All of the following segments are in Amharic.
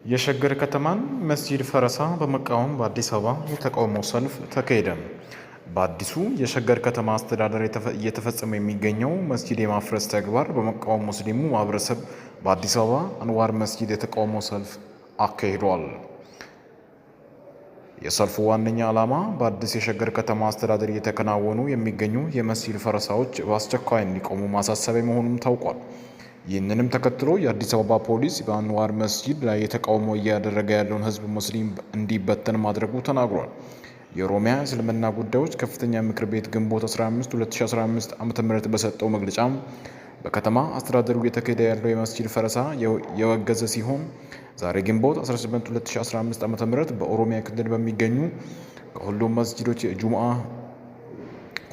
የሸገር ከተማን መስጂድ ፈረሳ በመቃወም በአዲስ አበባ የተቃውሞ ሰልፍ ተካሄደ። በአዲሱ የሸገር ከተማ አስተዳደር እየተፈጸመ የሚገኘው መስጂድ የማፍረስ ተግባር በመቃወም ሙስሊሙ ማህበረሰብ በአዲስ አበባ አንዋር መስጂድ የተቃውሞ ሰልፍ አካሂዷል። የሰልፉ ዋነኛ ዓላማ በአዲስ የሸገር ከተማ አስተዳደር እየተከናወኑ የሚገኙ የመስጂድ ፈረሳዎች በአስቸኳይ እንዲቆሙ ማሳሰቢያ መሆኑም ታውቋል። ይህንንም ተከትሎ የአዲስ አበባ ፖሊስ በአንዋር መስጂድ ላይ የተቃውሞ እያደረገ ያለውን ህዝብ ሙስሊም እንዲበተን ማድረጉ ተናግሯል። የኦሮሚያ እስልምና ጉዳዮች ከፍተኛ ምክር ቤት ግንቦት 15 2015 ዓ.ም በሰጠው መግለጫ በከተማ አስተዳደሩ እየተካሄደ ያለው የመስጂድ ፈረሳ የወገዘ ሲሆን ዛሬ ግንቦት 18 2015 ዓ.ም በኦሮሚያ ክልል በሚገኙ ከሁሉም መስጂዶች የጁምዓ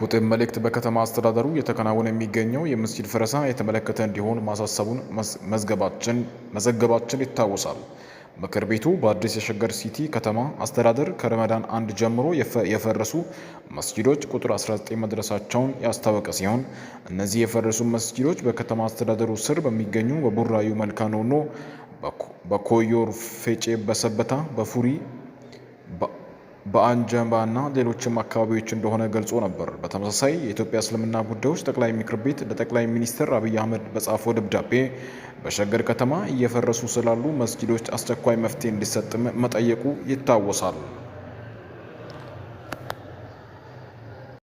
ኩጥብ መልእክት በከተማ አስተዳደሩ የተከናወነ የሚገኘው የመስጂድ ፈረሳ የተመለከተ እንዲሆን ማሳሰቡን መዘገባችን ይታወሳል። ምክር ቤቱ በአዲስ የሸገር ሲቲ ከተማ አስተዳደር ከረመዳን 1 ጀምሮ የፈረሱ መስጂዶች ቁጥር 19 መድረሳቸውን ያስታወቀ ሲሆን እነዚህ የፈረሱ መስጂዶች በከተማ አስተዳደሩ ስር በሚገኙ በቡራዩ መልካ ኖኖ፣ በኮዮር ፌጬ፣ በሰበታ፣ በፉሪ፣ በአንጀባ እና ሌሎችም አካባቢዎች እንደሆነ ገልጾ ነበር። በተመሳሳይ የኢትዮጵያ እስልምና ጉዳዮች ጠቅላይ ምክር ቤት ለጠቅላይ ሚኒስትር አብይ አህመድ በጻፈው ደብዳቤ በሸገር ከተማ እየፈረሱ ስላሉ መስጂዶች አስቸኳይ መፍትሄ እንዲሰጥ መጠየቁ ይታወሳል።